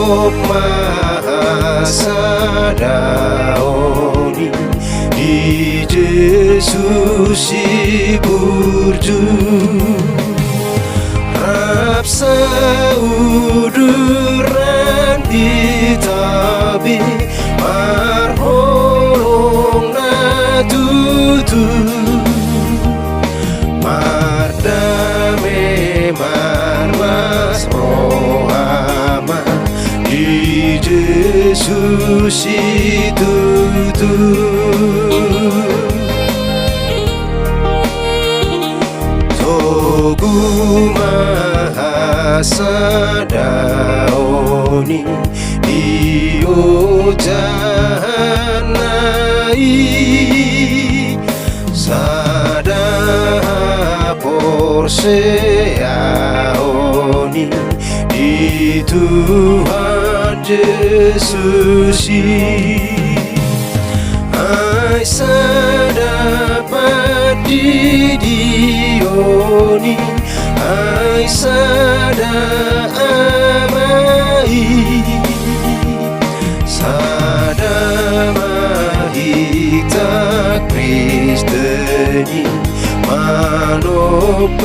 Manop Mahasadaoni di Yesus Burju Rapsa uduran ditabi marholong na tutu mardame marwas rohama di Yesus tutu Togu Mahasadaoni Dio Jahanai Sada Porseaoni di Tuhan Yesus Ai sadapat di Dioni Ai sada amai sada mahita Kristeni manop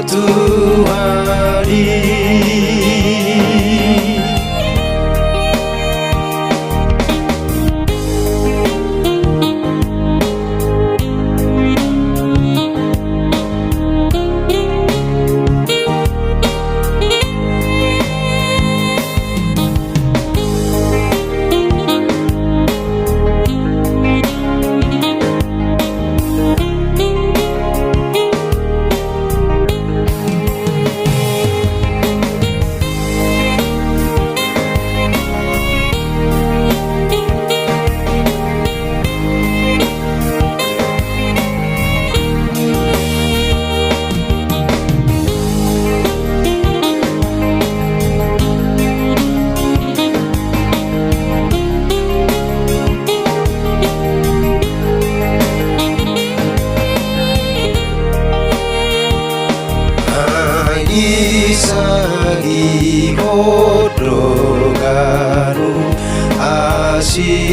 Tuhani Isai hodroganu asinai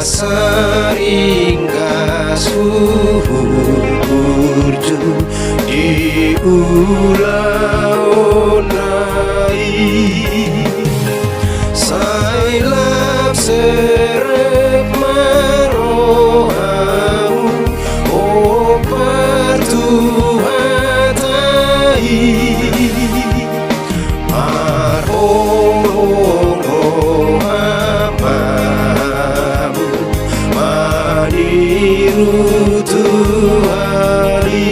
asaringga suhu burju di ulaonai sailap serep marohamu Tuhatai marholong amamu maniru Tuhani